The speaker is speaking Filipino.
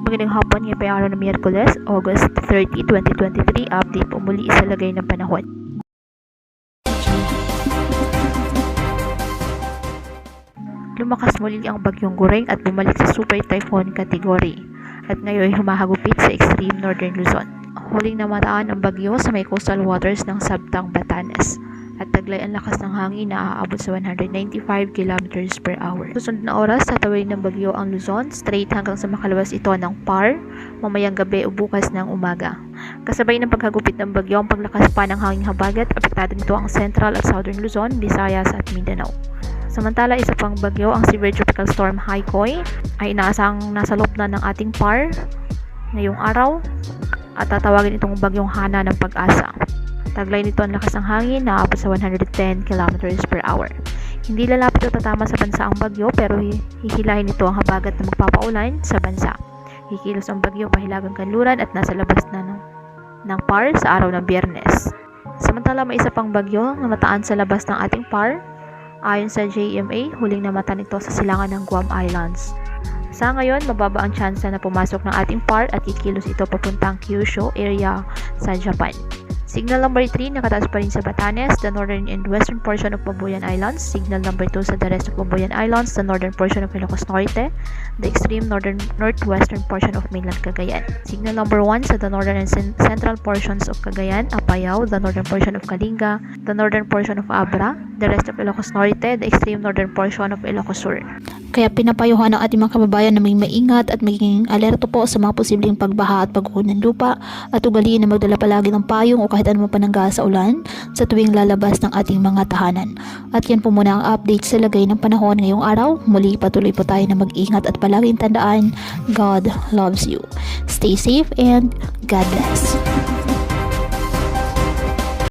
Magandang hapon, ngayon pa yung araw ng Miyerkules, August 30, 2023. Update po muli sa lagay ng panahon. Lumakas muli ang bagyong Gureng at bumalik sa Super Typhoon category at ngayon humahagupit sa extreme northern Luzon. Huling namataan ang bagyo sa may coastal waters ng Sabtang, Batanes at taglay ang lakas ng hangin na aabot sa 195 km per hour. Susunod na oras, tatawid ng bagyo ang Luzon straight hanggang sa makalabas ito ng PAR mamayang gabi o bukas ng umaga. Kasabay ng paghagupit ng bagyo ang paglakas pa ng hangin habagat, apektado nito ang central at southern Luzon, Visayas at Mindanao. Samantala, isa pang bagyo, ang Severe Tropical Storm Haikoy, ay inaasang nasa loob na ng ating PAR ngayong araw at tatawagin itong bagyong Hana ng Pag-asa. Taglay nito ang lakas ng hangin na aabot sa 110 km per hour. Hindi lalapit o tatama sa bansa ang bagyo pero hihilahin nito ang habagat na magpapaulan sa bansa. Kikilos ang bagyo pahilagang kanluran at nasa labas na ng PAR sa araw ng Biyernes. Samantala, may isa pang bagyo na mataan sa labas ng ating PAR. Ayon sa JMA, huling namata nito sa silangan ng Guam Islands. Sa ngayon, mababa ang tsansa na pumasok ng ating PAR at kikilos ito papuntang Kyushu area sa Japan. Signal number 3, nakataas pa rin sa Batanes, the northern and western portion of Babuyan Islands. Signal number 2 sa the rest of Babuyan Islands, the northern portion of Ilocos Norte, the extreme northwestern portion of mainland Cagayan. Signal number 1 sa the northern and central portions of Cagayan, Apayao, the northern portion of Kalinga, the northern portion of Abra, the rest of Ilocos Norte, the extreme northern portion of Ilocos Sur. Kaya pinapayuhan ng ating mga kababayan na may maingat at maging alerto po sa mga posibleng pagbaha at pagguho ng lupa at ugaliin na magdala palagi ng payong o kahit anumang panangga sa ulan sa tuwing lalabas ng ating mga tahanan. At yan po muna ang update sa lagay ng panahon ngayong araw. Muli patuloy po tayo na mag-ingat at palaging tandaan, God loves you. Stay safe and God bless.